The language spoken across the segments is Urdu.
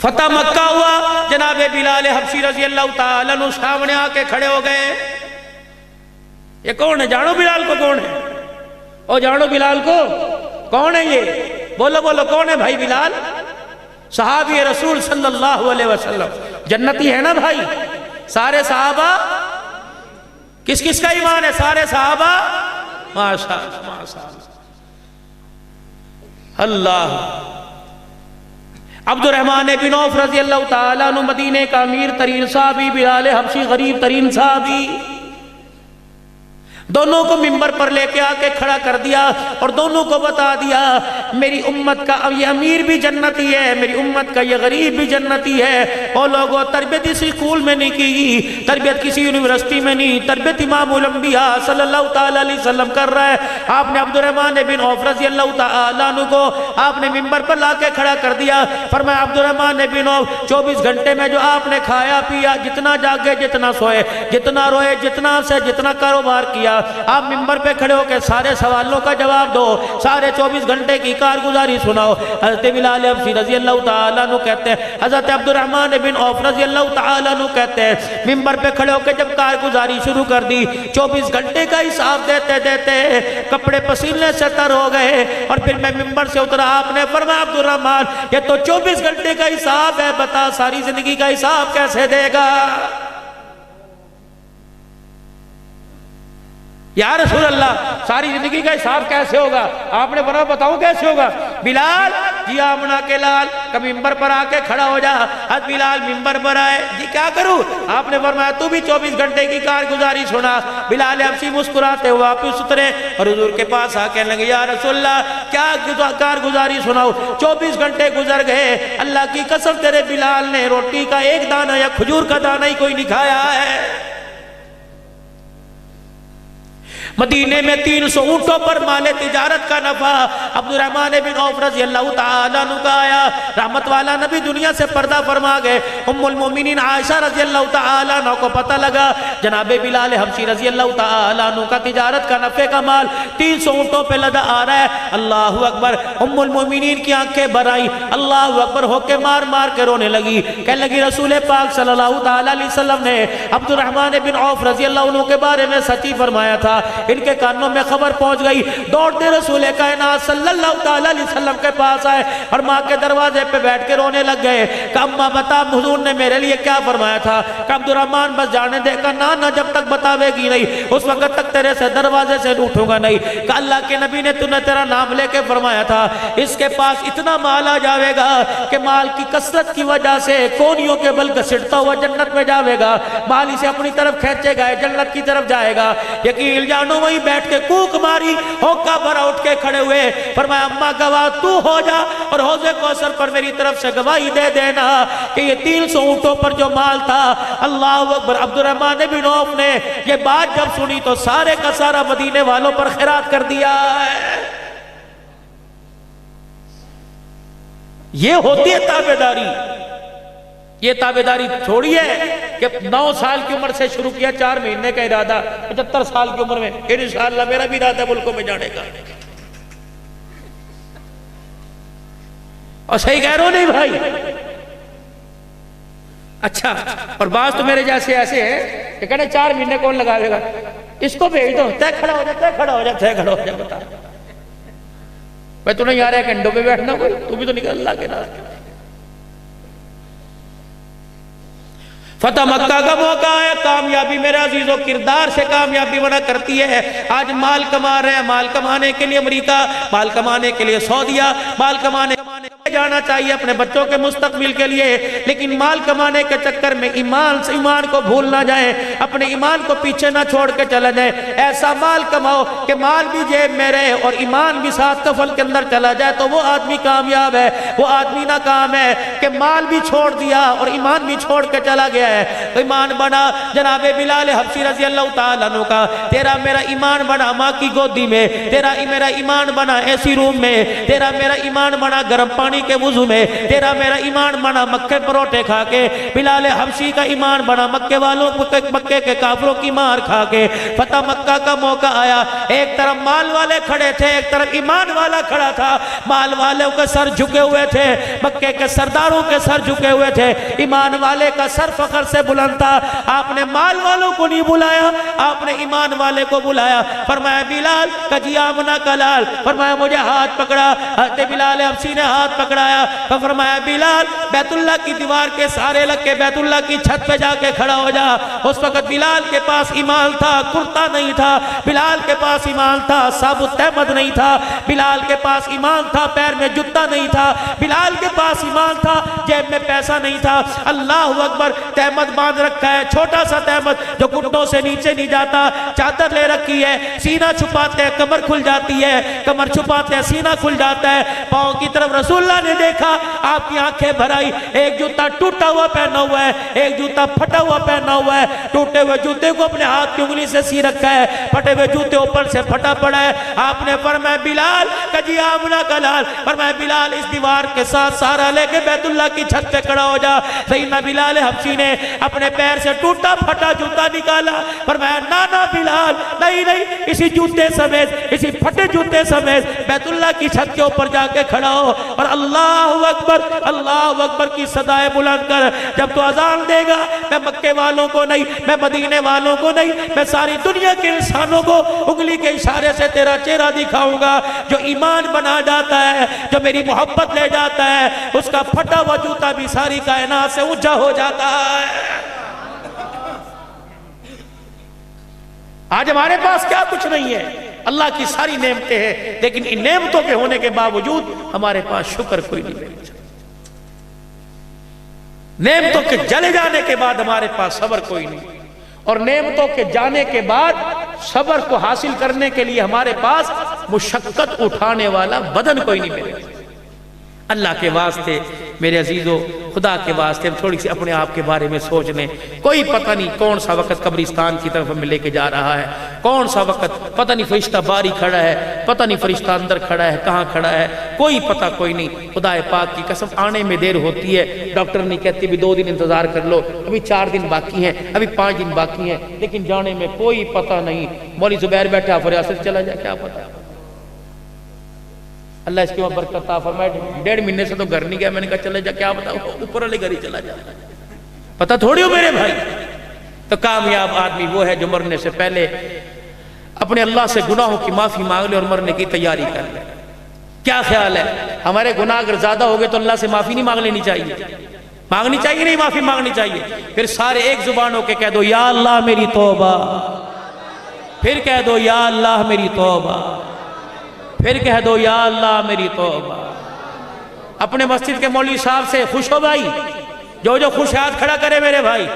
فتح مکہ ہوا، جناب بلال حبشی رضی اللہ تعالیٰ عنہ سامنے آ کے کھڑے ہو گئے. یہ کون ہے؟ جانو بلال کو کون ہے؟ او جانو بلال کو کون ہے؟ یہ بولو بولو کون ہے بھائی بلال؟ صحابی رسول صلی اللہ علیہ وسلم، جنتی ہے نا بھائی. سارے صحابہ، کس کس کا ایمان ہے؟ سارے صحابہ، ماشاء اللہ. عبد الرحمن بن عوف رضی اللہ تعالیٰ عنہ مدینے کا امیر ترین صحابی، بلال حبشی غریب ترین صحابی، دونوں کو منبر پر لے کے آ کے کھڑا کر دیا اور دونوں کو بتا دیا میری امت کا یہ امیر بھی جنتی ہے، میری امت کا یہ غریب بھی جنتی ہے. اور لوگوں تربیت اسی اسکول میں نہیں کی، تربیت کسی یونیورسٹی میں نہیں، تربیت امام الانبیاء صلی اللہ تعالیٰ علیہ وسلم کر رہا ہے. آپ نے عبد الرحمن بن عوف رضی اللہ تعالیٰ عنہ کو آپ نے منبر پر لا کے کھڑا کر دیا. فرمایا عبد الرحمن بن عوف 24 گھنٹے میں جو آپ نے کھایا پیا، جتنا جاگے جتنا سوئے، جتنا روئے جتنا سے جتنا کاروبار کیا، آپ منبر پہ کھڑے ہو کے سارے سوالوں کا جواب دو، سارے 24 گھنٹے کی کارگزاری سناؤ. حضرت بلال حبشی رضی اللہ تعالیٰ عنہ کہتے ہیں، حضرت عبد الرحمن بن عوف رضی اللہ تعالیٰ عنہ کہتے ہیں، منبر پہ کھڑے ہو کے جب کارگزاری شروع کر دی، 24 گھنٹے کا حساب دیتے دیتے کپڑے پسینے سے تر ہو گئے. اور پھر میں منبر سے اترا، آپ نے فرمایا عبد الرحمن یہ تو 24 گھنٹے کا حساب ہے، بتا ساری زندگی کا حساب کیسے دے گا؟ یا رسول اللہ ساری زندگی کا حساب کیسے ہوگا؟ آپ نے فرمایا بتاؤں کیسے ہوگا؟ بلال جی آمنہ کے لال کبھی منبر پر آ کے کھڑا ہو جا. حضرت بلال منبر پر آئے، جی کیا کروں؟ آپ نے فرمایا تو بھی 24 گھنٹے کی کارگزاری سنا. بلال حبشی مسکراتے ہوا واپس اترے اور حضور کے پاس آ کے لگے، یا رسول اللہ کیا کارگزاری سناؤ؟ 24 گھنٹے گزر گئے، اللہ کی قسم تیرے بلال نے روٹی کا ایک دانہ یا کھجور کا دانہ ہی کوئی نہیں کھایا ہے. مدینے میں 300 اونٹوں پر مال تجارت کا نفع عبد الرحمن بن عوف رضی اللہ تعالیٰ عنہ کا آیا. رحمت والا نبی دنیا سے پردہ فرما گئے. ام المومنین عائشہ رضی اللہ تعالیٰ عنہ کو پتہ لگا جناب بلال حبشی رضی اللہ تعالیٰ عنہ کا تجارت کا نفع کا مال 300 اونٹوں پہ لدا آ رہا ہے. اللہ اکبر. ام المومنین کی آنکھیں بھر آئیں، اللہ اکبر ہو کے مار مار کے رونے لگی. کہنے لگی رسول پاک صلی اللہ تعالیٰ علیہ وسلم نے عبد الرحمن بن عوف رضی اللہ عنہ کے بارے میں سچی فرمایا تھا. ان کے کانوں میں خبر پہنچ گئی، دوڑتے رسول کائنات صلی اللہ تعالیٰ علیہ وسلم کے پاس آئے اور ماں کے دروازے پہ بیٹھ کے رونے لگ گئے کہ اماں بتا حضور نے میرے لیے کیا فرمایا تھا؟ کہ عبد الرحمن بس جانے دے گا نہ جب تک بتاوے گی نہیں اس وقت تک تیرے سے دروازے سے اٹھوں گا نہیں. کہ اللہ کے نبی نے تُو نے تیرا نام لے کے فرمایا تھا اس کے پاس اتنا مال آ جاوے گا کہ مال کی کثرت کی وجہ سے کونیوں کے بل گھسٹتا ہوا جنت میں جاوے گا، مال اسے اپنی طرف کھینچے گا، جنت کی طرف جائے گا. یقین جانو وہی بیٹھ کے کوک ماری، ہوکا بھرا اٹھ کے کھڑے ہوئے. فرمایا اماں گواہ تو ہو جا اور حوض کوثر پر میری طرف سے گواہی دے دینا کہ یہ 300 اونٹوں پر جو مال تھا. اللہ اکبر. عبد الرحمن بن عوف نے یہ بات جب سنی تو سارے کا سارا مدینے والوں پر خیرات کر دیا. یہ ہوتی ہے تابعداری. یہ تابعداری چھوڑی ہے کہ 9 سال کی عمر سے شروع کیا، 4 مہینے کا ارادہ، 75 سال کی عمر میں انشاءاللہ میرا بھی ارادہ ملکوں میں جانے کا. اور صحیح کہہ رہا ہوں نہیں بھائی؟ اچھا اور بعض تو میرے جیسے ایسے ہیں کہ کہنے 4 مہینے کون لگاوے گا، اس کو بھیج دو، تے کھڑا ہو جا تے کھڑا ہو جا تے کھڑا ہو جا. بتا میں تو نہیں آ رہا ہے کنڈوں پہ بیٹھنا کوئی، تو بھی تو نکل اللہ کے نام. فتح مکہ کا موقع ہے. کامیابی میرے عزیزوں کردار سے کامیابی بنا کرتی ہے. آج مال کما رہے ہیں، مال کمانے کے لیے امریکہ، مال کمانے کے لیے سعودیہ، مال کمانے جانا چاہیے اپنے بچوں کے مستقبل کے لیے، لیکن مال کمانے کے چکر میں ایمان کو بھول نہ جائیں، اپنے ایمان کو پیچھے نہ چھوڑ کے چلا جائیں. ایسا مال کماؤ کہ مال بھی جیب میں رہے اور ایمان بھی ساتھ کفن کے اندر چلا جائے، تو وہ آدمی کامیاب ہے. وہ آدمی ناکام ہے کہ مال بھی چھوڑ دیا اور ایمان بھی چھوڑ کے چلا گیا ہے. ایمان بنا جناب بلال حبشی رضی اللہ تعالیٰ عنہ کا، تیرا میرا ایمان بنا ماں کی گودی میں، تیرا میرا ایمان بنا ایسی روم میں، تیرا میرا ایمان بنا گرم پانی کے وضو میں، تیرا میرا ایمان بنا مکے پروٹے کھا کے، بلال حبشی کا ایمان بنا مکے والوں مکے کے کافروں کی مار کھا کے۔ فتح مکہ کا موقع آیا، ایک طرف مال والے کھڑے تھے، ایک طرف ایمان والا کھڑا تھا۔ مال والوں کے سر جھکے ہوئے تھے، مکے کے سرداروں کے سر جھکے ہوئے تھے، ایمان والے کا سر فخر سے بلند تھا۔ آپ نے مال والوں کو نہیں بلایا، آپ نے ایمان والے کو بلایا۔ فرمایا بلال کجی آمنا کلال، فرمایا مجھے ہاتھ پکڑا۔ حضرت بلال حبشی نے ہاتھ پکڑایا، فرمایا بلال بیت اللہ کی دیوار کے سارے لگ کے بیت اللہ کی چھت پہ جا کے کھڑا ہو جا۔ اس وقت بلال کے پاس ایمان تھا، کرتا نہیں تھا، بلال کے پاس ایمان تھا، ثابت تحمد نہیں تھا، بلال کے پاس ایمان تھا، پیر میں جوتا نہیں تھا، بلال کے پاس ایمان تھا، جیب میں پیسہ نہیں تھا۔ اللہ اکبر، تحمد باندھ رکھا ہے، چھوٹا سا تحمد جو گھٹنوں سے نیچے نہیں جاتا، چادر لے رکھی ہے، سینہ چھپاتے ہیں کمر کھل جاتی ہے، کمر چھپاتے ہیں سینہ کھل جاتا ہے۔ پاؤں کی طرف رسول اللہ نے دیکھا، آپ کی آنکھیں بھر آئی۔ ایک جوتا ٹوٹا ہوا پہنا ہوا ہے، ایک جوتا پھٹا ہوا پہنا ہوا ہے، ٹوٹے ہوئے جوتے کو اپنے ہاتھ کی انگلی سے سی رکھا ہے، پھٹے ہوئے جوتے اوپر سے پھٹا پڑا ہے۔ آپ نے فرمایا بلال کجی آمنا کلال، فرمایا بلال اس دیوار کے ساتھ سارا لے کے بیت اللہ کی چھت پہ کھڑا ہو جا۔ سیدنا بلال حبشی نے اپنے پیر سے ٹوٹا پھٹا جوتا نکالا، فرمایا نانا بلال نہیں نہیں، اسی جوتے سمیت، اسی پھٹے جوتے سمیت بیت اللہ کی چھت کے اوپر جا کے کھڑا ہو اور اللہ اکبر کی صدائے بلند کر۔ جب تو اذان دے گا، میں مکے والوں کو نہیں، میں مدینے والوں کو نہیں، میں ساری دنیا کے انسانوں کو انگلی کے اشارے سے تیرا چہرہ دکھاؤں گا۔ جو ایمان بنا جاتا ہے، جو میری محبت لے جاتا ہے، اس کا پھٹا ہوا جوتا بھی ساری کائنات سے اونچا ہو جاتا ہے۔ آج ہمارے پاس کیا کچھ نہیں ہے، اللہ کی ساری نعمتیں ہیں، لیکن ان نعمتوں کے ہونے کے باوجود ہمارے پاس شکر کوئی نہیں ہے۔ نعمتوں کے جلے جانے کے بعد ہمارے پاس صبر کوئی نہیں، اور نعمتوں کے جانے کے بعد صبر کو حاصل کرنے کے لیے ہمارے پاس مشقت اٹھانے والا بدن کوئی نہیں میرے۔ اللہ کے واسطے میرے عزیزو، خدا کے واسطے ہم تھوڑی سی اپنے آپ کے بارے میں سوچ لیں۔ کوئی پتہ نہیں کون سا وقت قبرستان کی طرف ہمیں لے کے جا رہا ہے، کون سا وقت پتہ نہیں فرشتہ باری کھڑا ہے، پتہ نہیں فرشتہ اندر کھڑا ہے، کہاں کھڑا ہے، کوئی پتہ کوئی نہیں۔ خدا پاک کی قسم آنے میں دیر ہوتی ہے، ڈاکٹر نہیں کہتی بھی 2 دن انتظار کر لو، ابھی 4 دن باقی ہیں، ابھی 5 دن باقی ہیں، لیکن جانے میں کوئی پتہ نہیں۔ مولوی زبیر بیٹھا فریاست چلا جائے، کیا پتہ۔ اللہ اس کی برکت عطا فرمائے۔ 1.5 مہینے سے تو گھر نہیں گیا، میں نے کہا چلے جا، کیا پتا اوپر والے گھر ہی چلا جا، پتہ تھوڑی ہو میرے بھائی۔ تو کامیاب آدمی وہ ہے جو مرنے سے پہلے اپنے اللہ سے گناہوں کی معافی مانگ لے اور مرنے کی تیاری کر لے۔ کیا خیال ہے، ہمارے گناہ اگر زیادہ ہو گئے تو اللہ سے معافی نہیں مانگ لینی چاہیے؟ مانگنی چاہیے نہیں، معافی مانگنی چاہیے۔ پھر سارے ایک زبان ہو کے کہہ دو یا اللہ میری توبہ، پھر کہہ دو یا اللہ میری توبہ، پھر کہہ دو یا اللہ میری توبہ۔ اپنے مسجد کے مولوی صاحب سے خوش ہو بھائی، جو خوش ہاتھ کھڑا کرے میرے بھائی،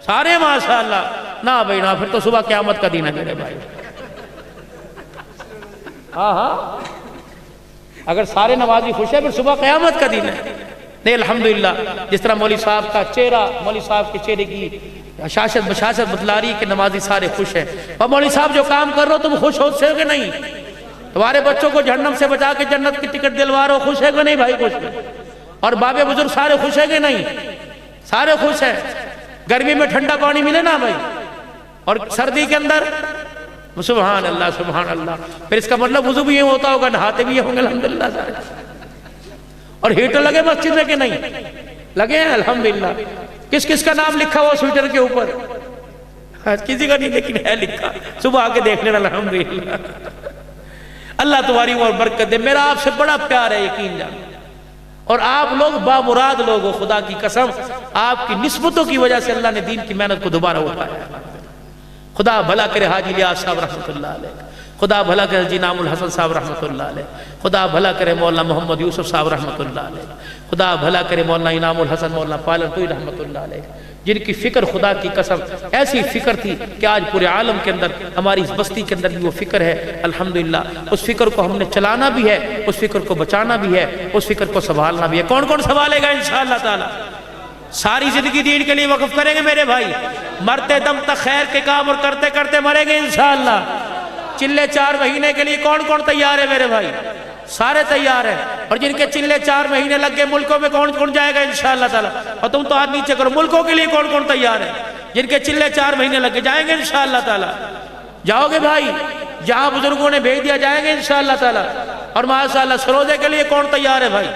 سارے ماشاءاللہ۔ نہ بھائی نہ، پھر تو صبح قیامت کا دن ہے میرے بھائی۔ ہاں اگر سارے نمازی خوش ہیں پھر صبح قیامت کا دن ہے۔ نہیں الحمدللہ، جس طرح مولوی صاحب کا چہرہ، مولوی صاحب کے چہرے کی بشاشت بتلا رہی کہ نمازی سارے خوش ہیں۔ اور مولوی صاحب جو کام کر رہے ہو تم خوش ہو سے کہ نہیں؟ تمہارے بچوں کو جہنم سے بچا کے جنت کی ٹکٹ دلوا رہے ہو، خوش ہے کہ نہیں بھائی؟ خوش ہے۔ اور بابے بزرگ سارے خوش ہے کہ نہیں؟ سارے خوش ہیں۔ گرمی میں ٹھنڈا پانی ملے نا بھائی، اور سردی کے اندر سبحان اللہ سبحان اللہ۔ پھر اس کا مطلب وضو بھی یہ ہوتا ہوگا، نہاتے بھی یہ ہوں گے الحمدللہ سارے۔ اور ہیٹر لگے مسجد میں کہ نہیں لگے ہیں؟ الحمدللہ۔ کس کس کا نام لکھا ہوا سویٹر کے اوپر؟ کسی کا نہیں، لیکن ہے لکھا، صبح آ کے دیکھ لینا الحمدللہ۔ اللہ تمہاری عمر برکت دے۔ میرا آپ سے بڑا پیار ہے، یقین جان، اور آپ لوگ بامراد لوگ ہو، خدا کی قسم آپ کی نسبتوں کی وجہ سے اللہ نے دین کی محنت کو دوبارہ اٹھایا۔ خدا بھلا کرے حاجی الیاس صاحب رحمۃ اللہ علیہ، خدا بھلا کرے جی نام الحسن صاحب رحمۃ اللہ علیہ، خدا بھلا کرے مولانا محمد یوسف صاحب رحمۃ اللہ علیہ، خدا بھلا کرے مولانا انعام الحسن مولانا پالنپوری رحمۃ اللہ علیہ، جن کی فکر خدا کی قسم ایسی فکر تھی کہ آج پورے عالم کے اندر، ہماری اس بستی کے اندر بھی وہ فکر ہے الحمدللہ۔ اس فکر کو ہم نے چلانا بھی ہے، اس فکر کو بچانا بھی ہے، اس فکر کو سنبھالنا بھی ہے۔ کون کون سنبھالے گا انشاءاللہ تعالی؟ ساری زندگی دین کے لیے وقف کریں گے میرے بھائی، مرتے دم تک خیر کے کام اور کرتے کرتے مریں گے انشاءاللہ۔ چلے 4 مہینے کے لیے کون کون تیار ہے میرے بھائی؟ سارے تیار ہیں، اور جن کے چلے 4 مہینے لگ گئے ملکوں میں کون کون جائے گا انشاءاللہ تعالی؟ اور تم تو ہاتھ نیچے کرو، ملکوں کے لیے کون کون تیار ہے؟ جن کے چلے 4 مہینے لگ گئے جائیں گے انشاءاللہ تعالی؟ جاؤ گے بھائی؟ جہاں بزرگوں نے بھیج دیا جائیں گے انشاءاللہ تعالی؟ اور ماشاءاللہ سروزے کے لیے کون تیار ہے بھائی؟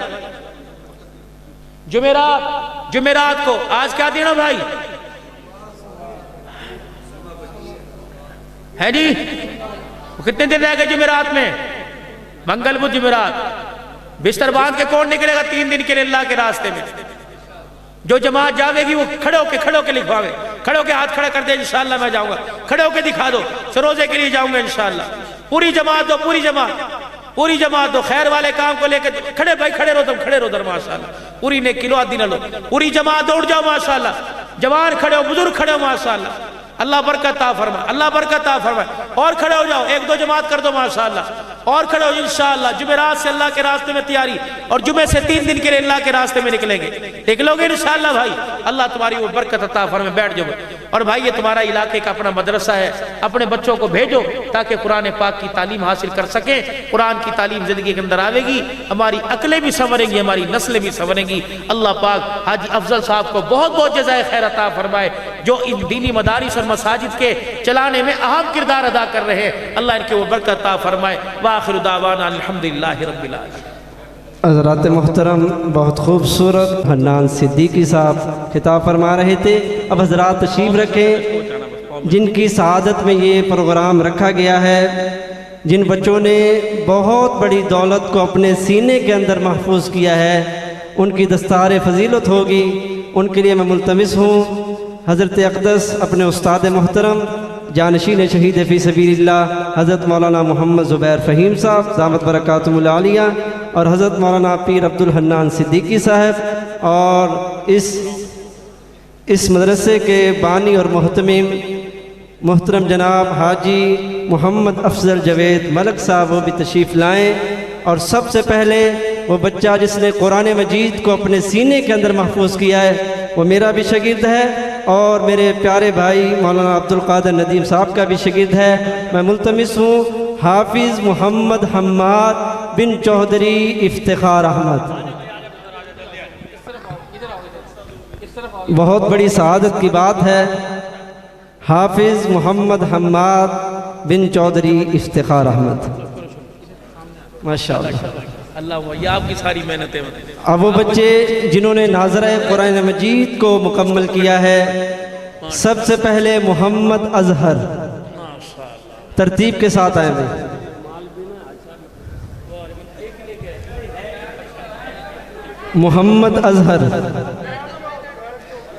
جمعرات کو، آج کیا دن ہے بھائی؟ ہے جی؟ کتنے دن رہ گئے جمعرات میں؟ منگل بدھ جمعرات۔ بستر باندھ کے کون نکلے گا 3 دن کے لیے اللہ کے راستے میں؟ جو جماعت جاوے گی وہ کھڑے ہو کے لکھواوے، کھڑے ہو کے ہاتھ کھڑا کر دے انشاءاللہ میں جاؤں گا، کھڑے ہو کے دکھا دو سروزے کے لیے جاؤں گا انشاءاللہ۔ پوری جماعت دو، پوری جماعت دو، خیر والے کام کو لے کے کھڑے بھائی، کھڑے رہو در ماشاءاللہ، پوری نیک کلو آدھی نہ لو، پوری جماعت دوڑ جاؤ ماشاءاللہ، جوان کھڑے ہو، بزرگ کھڑے ہو ماشاءاللہ، اللہ برکت عطا فرمائے، اللہ برکت عطا فرمائے۔ اور کھڑے ہو جاؤ، 1-2 جماعت کر دو ماشاءاللہ، اور کھڑے ہو انشاءاللہ۔ جمعرات سے اللہ کے راستے میں تیاری، اور جمعے سے 3 دن کے لیے اللہ کے راستے میں نکلیں گے، نکلو گے انشاءاللہ بھائی؟ اللہ تمہاری وہ برکت عطا فرمائے، بیٹھ جاؤ۔ اور بھائی یہ تمہارا علاقے کا اپنا مدرسہ ہے، اپنے بچوں کو بھیجو تاکہ قرآن پاک کی تعلیم حاصل کر سکیں۔ قرآن کی تعلیم زندگی کے اندر آوے گی، ہماری عقلیں بھی سنوریں گی، ہماری نسلیں بھی سنوریں گی۔ اللہ پاک حاجی افضل صاحب کو بہت بہت جزائے خیر عطا فرمائے، جو ان دینی مدارس اور مساجد کے چلانے میں اہم کردار ادا کر رہے ہیں، اللہ ان کے وہ برکت عطا فرمائے۔ وآخر دعوانا الحمدللہ رب العالمین۔ حضرات محترم، بہت خوبصورت حنان صدیقی صاحب خطاب فرما رہے تھے۔ اب حضرات تشریف رکھیں جن کی سعادت میں یہ پروگرام رکھا گیا ہے، جن بچوں نے بہت بڑی دولت کو اپنے سینے کے اندر محفوظ کیا ہے، ان کی دستار فضیلت ہوگی۔ ان کے لیے میں ملتمس ہوں حضرت اقدس اپنے استاد محترم جانشین شہید فی سبیل اللہ حضرت مولانا محمد زبیر فہیم صاحب دامت برکاتہم العالیہ، اور حضرت مولانا پیر عبد الحنان صدیقی صاحب، اور اس مدرسے کے بانی اور محتمم محترم جناب حاجی محمد افضل جوید ملک صاحب، وہ بھی تشریف لائیں۔ اور سب سے پہلے وہ بچہ جس نے قرآن مجید کو اپنے سینے کے اندر محفوظ کیا ہے، وہ میرا بھی شاگرد ہے، اور میرے پیارے بھائی مولانا عبد القادر ندیم صاحب کا بھی شاگرد ہے۔ میں ملتمس ہوں حافظ محمد حماد بن چودھری افتخار احمد۔ بہت بڑی سعادت کی بات ہے، حافظ محمد حماد بن چودھری افتخار احمد، ماشاءاللہ۔ اللہ یہ آپ کی ساری محنتیں۔ اب وہ بچے جنہوں نے ناظرہ قرآن مجید کو مکمل کیا ہے، سب سے پہلے محمد اظہر، ترتیب کے ساتھ آئے ہیں۔ محمد اظہر،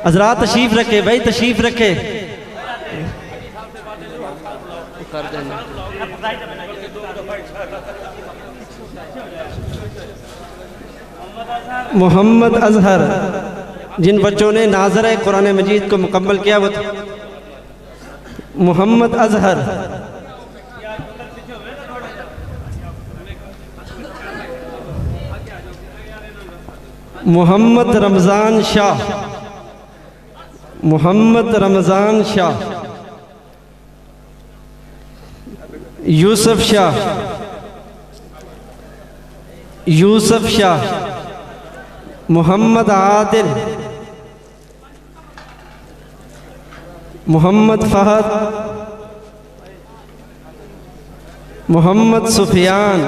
حضرات تشریف رکھے بھائی، تشریف رکھے۔ محمد اظہر، جن بچوں نے ناظرہ قرآن مجید کو مکمل کیا وہ محمد اظہر۔ محمد رمضان شاہ، محمد رمضان شاہ۔ یوسف شاہ، یوسف شاہ۔ محمد عادل، محمد فہد، محمد سفیان،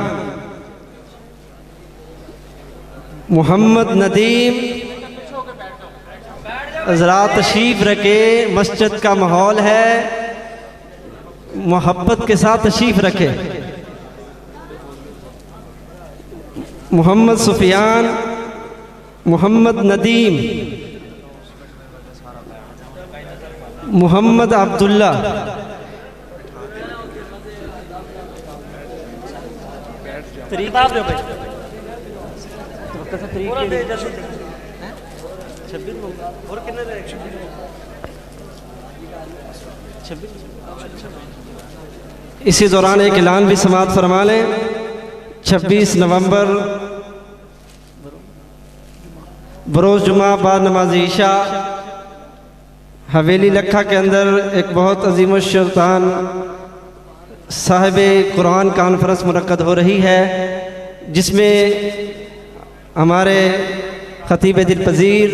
محمد ندیم۔ حضرات تشریف رکھے، مسجد کا ماحول ہے، محبت کے ساتھ تشریف رکھے۔ محمد سفیان، محمد ندیم، محمد عبداللہ۔ اسی دوران ایک اعلان بھی سماعت فرما لیں۔ 26 نومبر بروز جمعہ بعد نماز عشاء حویلی لکھا کے اندر ایک بہت عظیم الشان صاحب قرآن کانفرنس منعقد ہو رہی ہے۔ جس میں ہمارے خطیب دل پذیر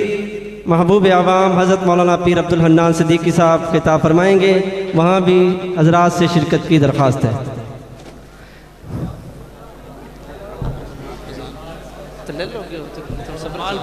محبوب عوام حضرت مولانا پیر عبدالحنان صدیقی صاحب خطاب فرمائیں گے، وہاں بھی حضرات سے شرکت کی درخواست ہے۔ مال